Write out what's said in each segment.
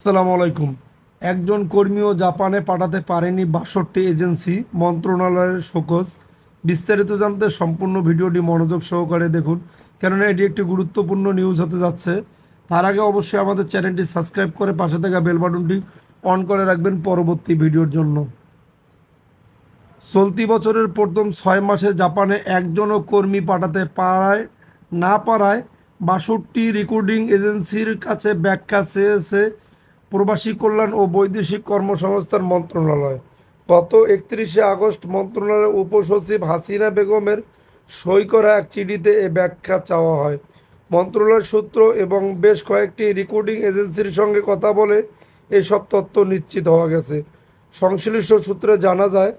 আসসালামু আলাইকুম। একজন কর্মীও জাপানে পাঠাতে পারেনি ৬২ এজেন্সি, মন্ত্রণালয়ের শোকজ। বিস্তারিত জানতে সম্পূর্ণ ভিডিওটি মনোযোগ সহকারে দেখুন, কেননা এটি একটি গুরুত্বপূর্ণ নিউজ হতে যাচ্ছে। তার আগে অবশ্যই আমাদের চ্যানেলটি সাবস্ক্রাইব করে পাশে থাকা বেল বাটনটি অন করে রাখবেন পরবর্তী ভিডিওর জন্য। চলতি বছরের প্রথম ৬ মাসে জাপানে একজনও কর্মী পাঠাতে না পারায় ৬২ রিক্রুটিং এজেন্সির কাছে ব্যাখ্যা চেয়েছে প্রবাসী কল্যাণ ও বৈদেশিক কর্মসংস্থান মন্ত্রণালয়। গত ৩১শে আগস্ট মন্ত্রণালয়ের উপসচিব হাসিনা বেগমের সই করা এক চিঠিতে এ ব্যাখ্যা চাওয়া হয়। মন্ত্রণালয়ের সূত্র এবং বেশ কয়েকটি রিক্রুটিং এজেন্সির সঙ্গে কথা বলে এসব তথ্য নিশ্চিত হওয়া গেছে। সংশ্লিষ্ট সূত্রে জানা যায়,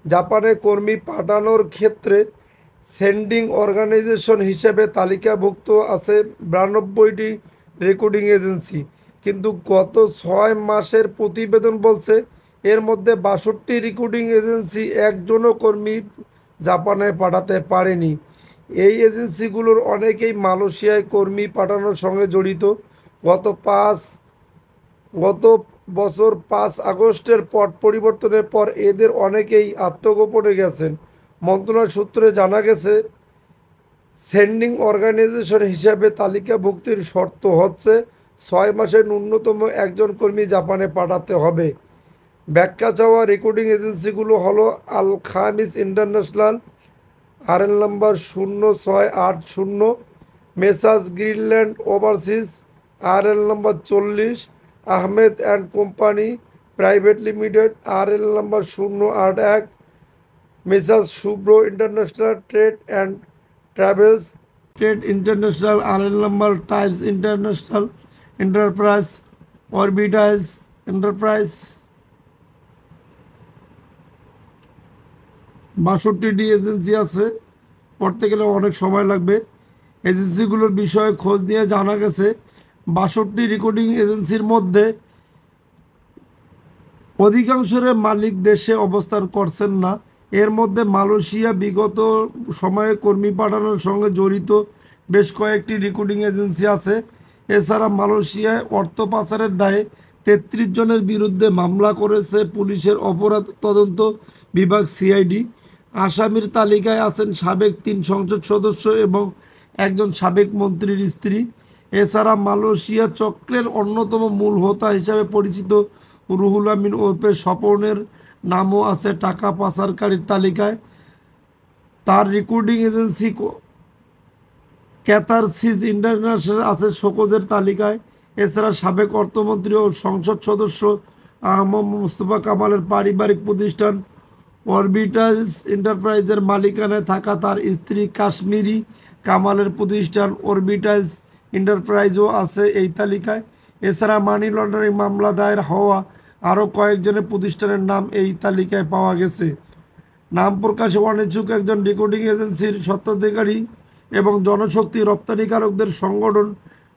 জাপানে কর্মী পাঠানোর ক্ষেত্রে সেন্ডিং অর্গানাইজেশন হিসেবে তালিকাভুক্ত আছে ৯২টি রিক্রুটিং এজেন্সি, কিন্তু গত ৬ মাসের প্রতিবেদন বলছে এর মধ্যে ৬২ রিক্রুটিং এজেন্সি একজনও কর্মী জাপানে পাঠাতে পারেনি। এই এজেন্সিগুলোর অনেকেই মালয়েশিয়ায় কর্মী পাঠানোর সঙ্গে জড়িত। গত বছর ৫ আগস্টের পট পরিবর্তনের পর এদের অনেকেই আত্মগোপনে গেছেন। মন্ত্রণালয় সূত্রে জানা গেছে, সেন্ডিং অর্গানাইজেশন হিসাবে তালিকাভুক্তির শর্ত হচ্ছে ৬ মাসে ন্যূনতম একজন কর্মী জাপানে পাঠাতে হবে। ব্যাখ্যা চাওয়া রিক্রুটিং এজেন্সিগুলো হলো Al Khamis International, RL number ০৬৮০, messrs Greenland Overseas, RL number ৪০, Ahmed and Company Private Limited, RL number ০৮১, messrs Shubhra International Trade and Travels, Trade International, RL number Times International Enterprise, Orbitize Enterprise. ৬২টি এজেন্সি আছে, পড়তে গেলে অনেক সময় লাগবে। এজেন্সিগুলোর বিষয়ে খোঁজ নিয়ে জানা গেছে ৬২ রিক্রুটিং এজেন্সির মধ্যে অধিকাংশের মালিক দেশে অবস্থান করছেন না। এর মধ্যে মালয়েশিয়া বিগত সময়ে কর্মী পাঠানোর সঙ্গে জড়িত বেশ কয়েকটি রিক্রুটিং এজেন্সি আছে। এছাড়া মালয়েশিয়ায় অর্থ পাচারের দায়ে ৩৩ জনের বিরুদ্ধে মামলা করেছে পুলিশের অপরাধ তদন্ত বিভাগ সিআইডি। আসামির তালিকায় আছেন সাবেক ৩ সংসদ সদস্য এবং একজন সাবেক মন্ত্রীর স্ত্রী। এছাড়া মালয়েশিয়া চক্রের অন্যতম মূল হোতা হিসাবে পরিচিত রুহুল আমিন ওরফে স্বপনের নামও আছে টাকা পাচারকারীর তালিকায়। তার রিক্রুটিং এজেন্সি ক্যাথারসিস ইন্টারন্যাশনাল আছে শোকজের তালিকায়। এছাড়া সাবেক অর্থমন্ত্রী ও সংসদ সদস্য আহমদ মুস্তফা কামালের পারিবারিক প্রতিষ্ঠান অরবিটালস এন্টারপ্রাইজের মালিকানায় থাকা তার স্ত্রী কাশ্মীরি কামালের প্রতিষ্ঠান অরবিটালস এন্টারপ্রাইজও আছে এই তালিকায়। এছাড়া মানি লন্ডারিং মামলা দায়ের হওয়া আরও কয়েকজনের প্রতিষ্ঠানের নাম এই তালিকায় পাওয়া গেছে। নাম প্রকাশে অনিচ্ছুক একজন রিক্রুটিং এজেন্সির স্বত্বাধিকারী এবং জনশক্তি রপ্তানিকারকদের সংগঠন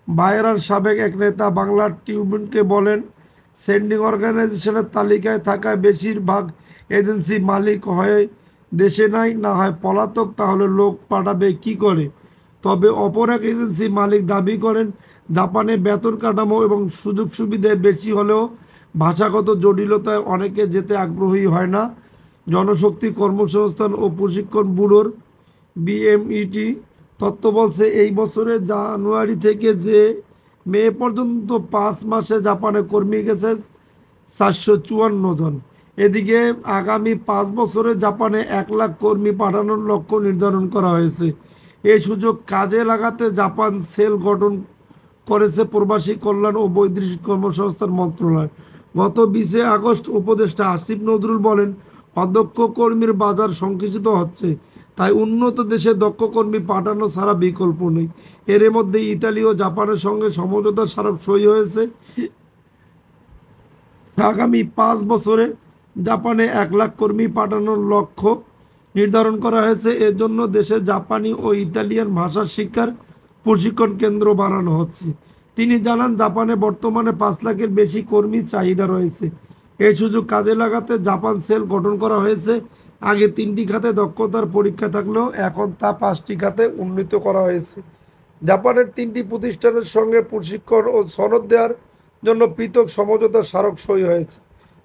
বায়রার সাবেক এক নেতা বাংলা ট্রিবিউনকে বলেন, সেন্ডিং অর্গানাইজেশনের তালিকায় থাকা বেশিরভাগ এজেন্সি মালিক হয় দেশে নাই, না হয় পলাতক, তাহলে লোক পাঠাবে কি করে? তবে অপর এক এজেন্সি মালিক দাবি করেন, জাপানে বেতন কাঠামো এবং সুযোগ সুবিধায় বেশি হলেও ভাষাগত জটিলতায় অনেকে যেতে আগ্রহী হয় না। জনশক্তি কর্মসংস্থান ও প্রশিক্ষণ ব্যুরোর বিএমইটি তথ্য বলছে, এই বছরের জানুয়ারি থেকে মে পর্যন্ত ৫ মাসে জাপানে কর্মী গেছে ৪৫৪ জন। এদিকে আগামী ৫ বছরে জাপানে ১ লাখ কর্মী পাঠানোর লক্ষ্য নির্ধারণ করা হয়েছে। এই সুযোগ কাজে লাগাতে জাপান সেল গঠন করেছে প্রবাসী কল্যাণ ও বৈদেশিক কর্মসংস্থান মন্ত্রণালয়। গত ২০ আগস্ট উপদেষ্টা আসিফ নজরুল বলেন, অদক্ষ কর্মীর বাজার সংকুচিত হচ্ছে, তাই উন্নত দেশে দক্ষ কর্মী পাঠানো ছাড়া বিকল্প নেই। এর মধ্যে ইতালি ও জাপানের সঙ্গে সমঝোতা স্মারক সই হয়েছে। আগামী ৫ বছরে জাপানে ১ লাখ কর্মী পাঠানোর লক্ষ্য নির্ধারণ করা হয়েছে। এর জন্য দেশে জাপানি ও ইতালিয়ান ভাষা শিক্ষার প্রশিক্ষণ কেন্দ্র বানানো হচ্ছে। তিনি জানান, জাপানে বর্তমানে ৫ লাখের বেশি কর্মী চাহিদা রয়েছে। এই সুযোগ কাজে লাগাতে জাপান সেল গঠন করা হয়েছে। আগে ৩টি খাতে দক্ষতার পরীক্ষা থাকলেও এখন তা ৫টি খাতে উন্নীত করা হয়েছে। জাপানের ৩টি প্রতিষ্ঠানের সঙ্গে প্রশিক্ষণ ও সনদ দেওয়ার জন্য পৃথক সমঝোতা স্মারক সই হয়েছে।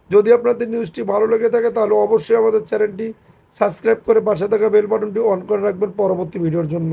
যদি আপনাদের নিউজটি ভালো লেগে থাকে তাহলে অবশ্যই আমাদের চ্যানেলটি সাবস্ক্রাইব করে পাশে থাকা বেল বাটনটি অন করে রাখবেন পরবর্তী ভিডিওর জন্য।